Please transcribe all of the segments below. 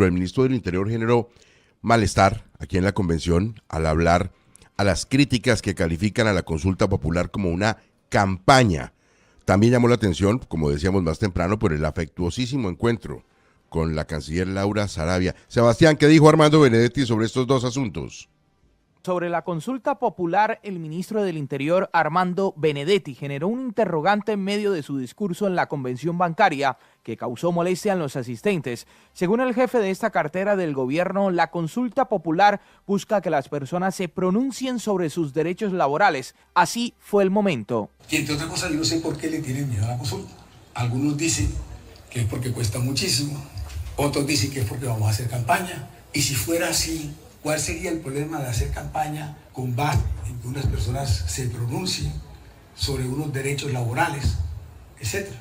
El ministro del Interior generó malestar aquí en la convención al hablar a las críticas que califican a la consulta popular como una campaña. También llamó la atención, como decíamos más temprano, por el afectuosísimo encuentro con la canciller Laura Sarabia. Sebastián, ¿qué dijo Armando Benedetti sobre estos dos asuntos? Sobre la consulta popular, el ministro del Interior, Armando Benedetti, generó un interrogante en medio de su discurso en la convención bancaria que causó molestia en los asistentes. Según el jefe de esta cartera del gobierno, la consulta popular busca que las personas se pronuncien sobre sus derechos laborales. Así fue el momento. Y entre otras cosas, yo no sé por qué le tienen miedo a la consulta. Algunos dicen que es porque cuesta muchísimo, otros dicen que es porque vamos a hacer campaña. Y si fuera así, ¿cuál sería el problema de hacer campaña con base en que unas personas se pronuncien sobre unos derechos laborales, etcétera?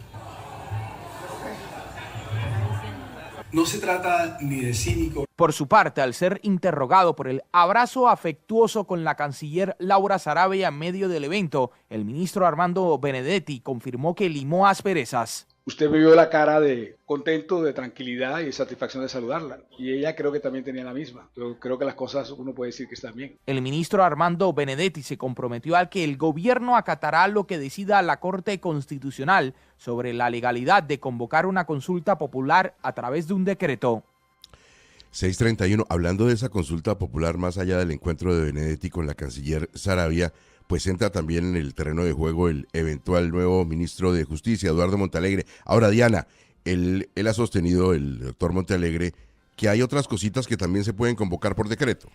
No se trata ni de cínico. Por su parte, al ser interrogado por el abrazo afectuoso con la canciller Laura Sarabia en medio del evento, el ministro Armando Benedetti confirmó que limó asperezas. Usted me vio la cara de contento, de tranquilidad y de satisfacción de saludarla. Y ella creo que también tenía la misma. Yo creo que las cosas uno puede decir que están bien. El ministro Armando Benedetti se comprometió a que el gobierno acatará lo que decida la Corte Constitucional sobre la legalidad de convocar una consulta popular a través de un decreto. 6:31, hablando de esa consulta popular, más allá del encuentro de Benedetti con la canciller Sarabia, pues entra también en el terreno de juego el eventual nuevo ministro de Justicia, Eduardo Montealegre. Ahora, Diana, él ha sostenido, el doctor Montealegre, que hay otras cositas que también se pueden convocar por decreto.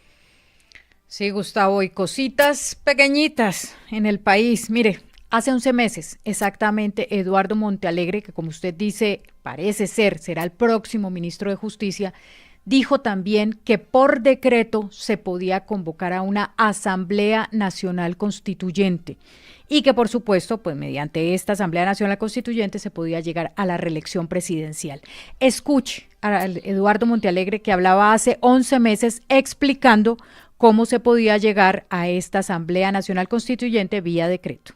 Sí, Gustavo, y cositas pequeñitas en el país. Mire, hace 11 meses, exactamente, Eduardo Montealegre, que como usted dice, parece ser, será el próximo ministro de Justicia, dijo también que por decreto se podía convocar a una Asamblea Nacional Constituyente y que por supuesto, pues mediante esta Asamblea Nacional Constituyente se podía llegar a la reelección presidencial. Escuche a Eduardo Montealegre, que hablaba hace 11 meses explicando cómo se podía llegar a esta Asamblea Nacional Constituyente vía decreto.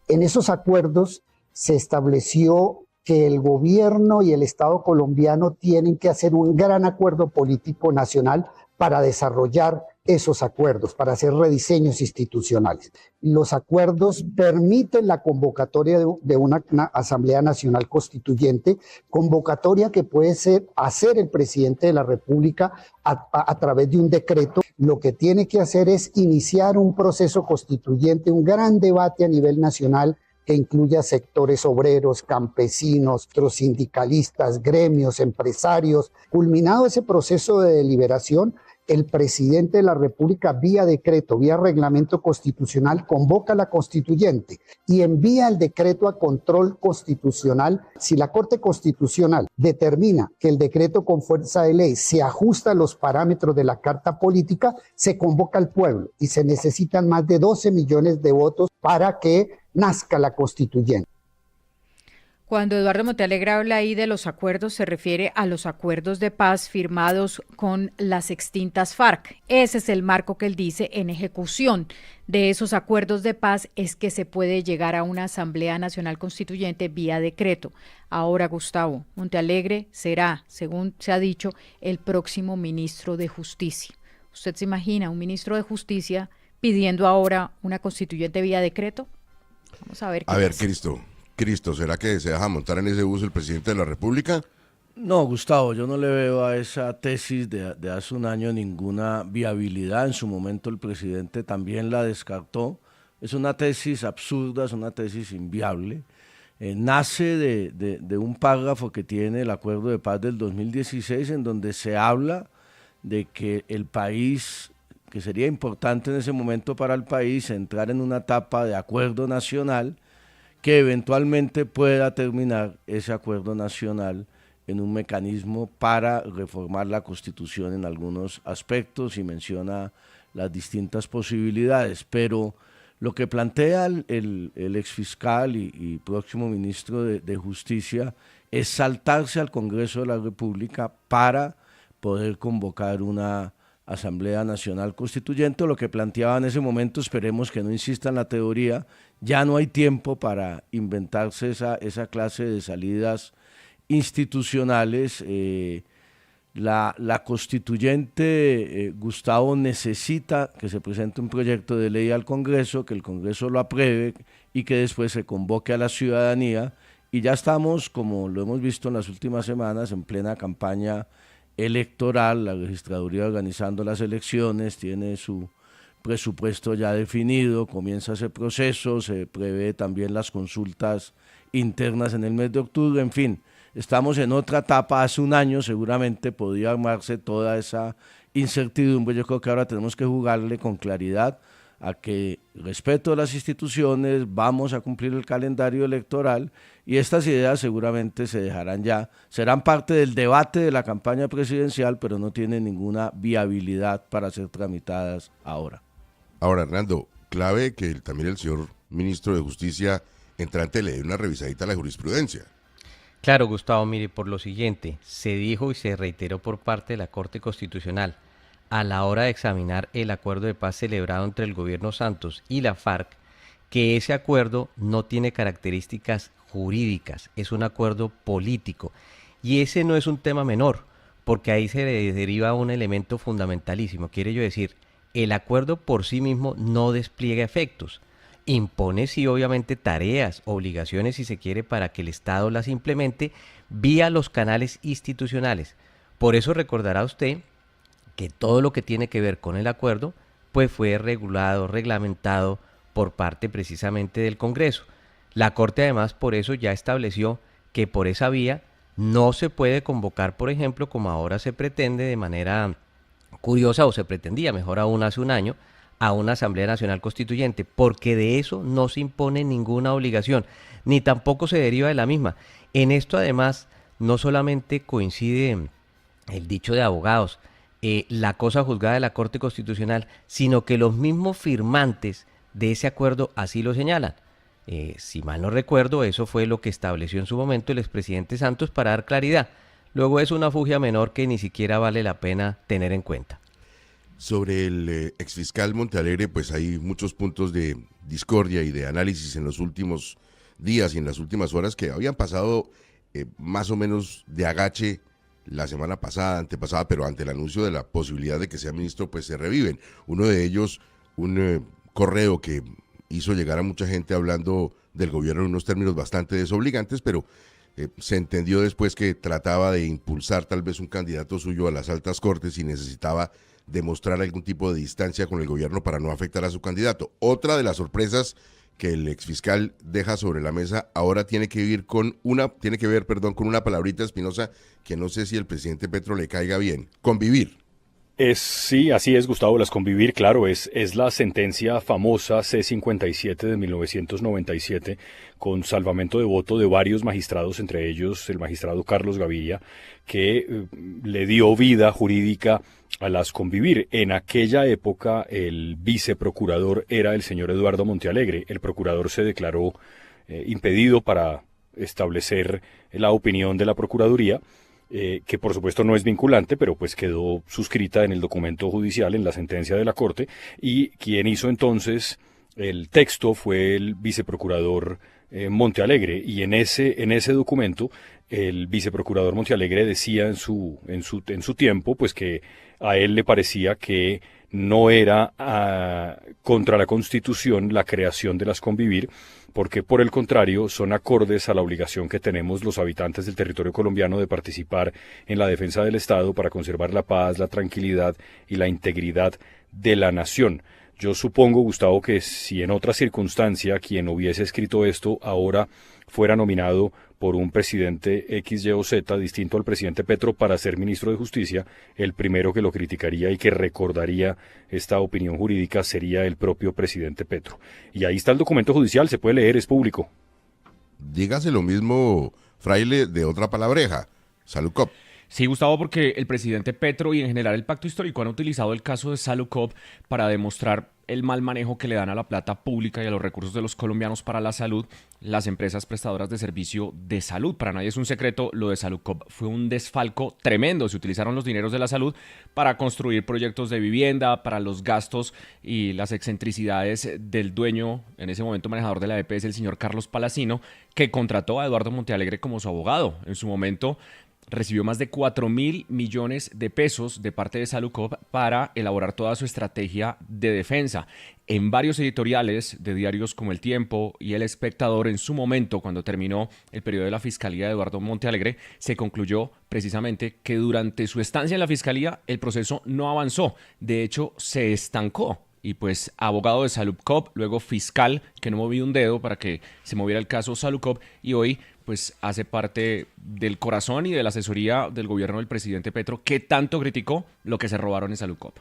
En esos acuerdos se estableció que el gobierno y el Estado colombiano tienen que hacer un gran acuerdo político nacional para desarrollar esos acuerdos, para hacer rediseños institucionales. Los acuerdos permiten la convocatoria de una Asamblea Nacional Constituyente, convocatoria que puede hacer el presidente de la República a través de un decreto. Lo que tiene que hacer es iniciar un proceso constituyente, un gran debate a nivel nacional que incluya sectores obreros, campesinos, otros sindicalistas, gremios, empresarios. Culminado ese proceso de deliberación, el presidente de la República, vía decreto, vía reglamento constitucional, convoca a la constituyente y envía el decreto a control constitucional. Si la Corte Constitucional determina que el decreto con fuerza de ley se ajusta a los parámetros de la Carta Política, se convoca al pueblo y se necesitan más de 12 millones de votos para que nazca la constituyente. Cuando Eduardo Montealegre habla ahí de los acuerdos, se refiere a los acuerdos de paz firmados con las extintas FARC. Ese es el marco que él dice en ejecución de esos acuerdos de paz es que se puede llegar a una Asamblea Nacional Constituyente vía decreto. Ahora, Gustavo, Montealegre será, según se ha dicho, el próximo ministro de Justicia. ¿Usted se imagina un ministro de Justicia pidiendo ahora una constituyente vía decreto? Vamos a ver. A ver, Cristo, ¿será que se deja montar en ese bus el presidente de la República? No, Gustavo, yo no le veo a esa tesis de hace un año ninguna viabilidad. En su momento el presidente también la descartó. Es una tesis absurda, es una tesis inviable. Nace de un párrafo que tiene el Acuerdo de Paz del 2016, en donde se habla de que el país, que sería importante en ese momento para el país, entrar en una etapa de acuerdo nacional que eventualmente pueda terminar ese acuerdo nacional en un mecanismo para reformar la Constitución en algunos aspectos, y menciona las distintas posibilidades. Pero lo que plantea el exfiscal y próximo ministro de Justicia es saltarse al Congreso de la República para poder convocar una Asamblea Nacional Constituyente. Lo que planteaba en ese momento, esperemos que no insista en la teoría, ya no hay tiempo para inventarse esa clase de salidas institucionales. La constituyente, Gustavo, necesita que se presente un proyecto de ley al Congreso, que el Congreso lo apruebe y que después se convoque a la ciudadanía. Y ya estamos, como lo hemos visto en las últimas semanas, en plena campaña electoral. La registraduría organizando las elecciones, tiene su presupuesto ya definido, comienza ese proceso, se prevé también las consultas internas en el mes de octubre, en fin, estamos en otra etapa. Hace un año seguramente podía armarse toda esa incertidumbre. Yo creo que ahora tenemos que jugarle con claridad a que respeto a las instituciones, vamos a cumplir el calendario electoral y estas ideas seguramente se dejarán ya, serán parte del debate de la campaña presidencial, pero no tienen ninguna viabilidad para ser tramitadas ahora. Ahora, Hernando, clave que también el señor ministro de Justicia entrante le dé una revisadita a la jurisprudencia. Claro, Gustavo, mire, por lo siguiente, se dijo y se reiteró por parte de la Corte Constitucional a la hora de examinar el acuerdo de paz celebrado entre el gobierno Santos y la FARC, que ese acuerdo no tiene características jurídicas, es un acuerdo político. Y ese no es un tema menor, porque ahí se deriva un elemento fundamentalísimo. Quiere yo decir, el acuerdo por sí mismo no despliega efectos. Impone sí obviamente tareas, obligaciones si se quiere para que el Estado las implemente vía los canales institucionales. Por eso recordará usted que todo lo que tiene que ver con el acuerdo pues fue regulado, reglamentado por parte precisamente del Congreso. La Corte además por eso ya estableció que por esa vía no se puede convocar, por ejemplo, como ahora se pretende de manera curiosa, o se pretendía mejor aún hace un año, a una Asamblea Nacional Constituyente, porque de eso no se impone ninguna obligación, ni tampoco se deriva de la misma. En esto además no solamente coincide el dicho de abogados, la cosa juzgada de la Corte Constitucional, sino que los mismos firmantes de ese acuerdo así lo señalan. Si mal no recuerdo, eso fue lo que estableció en su momento el expresidente Santos para dar claridad. Luego es una fugia menor que ni siquiera vale la pena tener en cuenta. Sobre el exfiscal Montealegre, pues hay muchos puntos de discordia y de análisis en los últimos días y en las últimas horas que habían pasado más o menos de agache la semana pasada, antepasada, pero ante el anuncio de la posibilidad de que sea ministro, pues se reviven. Uno de ellos, un correo que hizo llegar a mucha gente hablando del gobierno en unos términos bastante desobligantes, pero se entendió después que trataba de impulsar tal vez un candidato suyo a las altas cortes y necesitaba demostrar algún tipo de distancia con el gobierno para no afectar a su candidato. Otra de las sorpresas que el exfiscal deja sobre la mesa ahora tiene que ver con una palabrita, Espinosa, que no sé si el presidente Petro le caiga bien: convivir. Sí, así es, Gustavo, las convivir, claro, es la sentencia famosa C-57 de 1997 con salvamento de voto de varios magistrados, entre ellos el magistrado Carlos Gaviria, que le dio vida jurídica a las convivir. En aquella época el viceprocurador era el señor Eduardo Montealegre. El procurador se declaró impedido para establecer la opinión de la Procuraduría, que por supuesto no es vinculante, pero pues quedó suscrita en el documento judicial, en la sentencia de la Corte, y quien hizo entonces el texto fue el viceprocurador Montealegre, y en ese documento el viceprocurador Montealegre decía en su tiempo pues que a él le parecía que no era contra la Constitución la creación de las convivir, porque por el contrario son acordes a la obligación que tenemos los habitantes del territorio colombiano de participar en la defensa del Estado para conservar la paz, la tranquilidad y la integridad de la nación. Yo supongo, Gustavo, que si en otra circunstancia quien hubiese escrito esto ahora fuera nominado por un presidente X, Y o Z distinto al presidente Petro para ser ministro de Justicia, el primero que lo criticaría y que recordaría esta opinión jurídica sería el propio presidente Petro. Y ahí está el documento judicial, se puede leer, es público. Dígase lo mismo, fraile, de otra palabreja, Salukov. Sí, Gustavo, porque el presidente Petro y en general el Pacto Histórico han utilizado el caso de Salukov para demostrar el mal manejo que le dan a la plata pública y a los recursos de los colombianos para la salud las empresas prestadoras de servicio de salud. Para nadie es un secreto, lo de Salukov fue un desfalco tremendo. Se utilizaron los dineros de la salud para construir proyectos de vivienda, para los gastos y las excentricidades del dueño, en ese momento manejador de la EPS, el señor Carlos Palacino, que contrató a Eduardo Montealegre como su abogado. En su momento recibió más de 4.000 millones de pesos de parte de Salukov para elaborar toda su estrategia de defensa. En varios editoriales de diarios como El Tiempo y El Espectador, en su momento, cuando terminó el periodo de la Fiscalía de Eduardo Montealegre, se concluyó precisamente que durante su estancia en la Fiscalía el proceso no avanzó. De hecho, se estancó. Y pues abogado de Salukov, luego fiscal, que no movía un dedo para que se moviera el caso Salukov, y hoy pues hace parte del corazón y de la asesoría del gobierno del presidente Petro, que tanto criticó lo que se robaron en Salukov.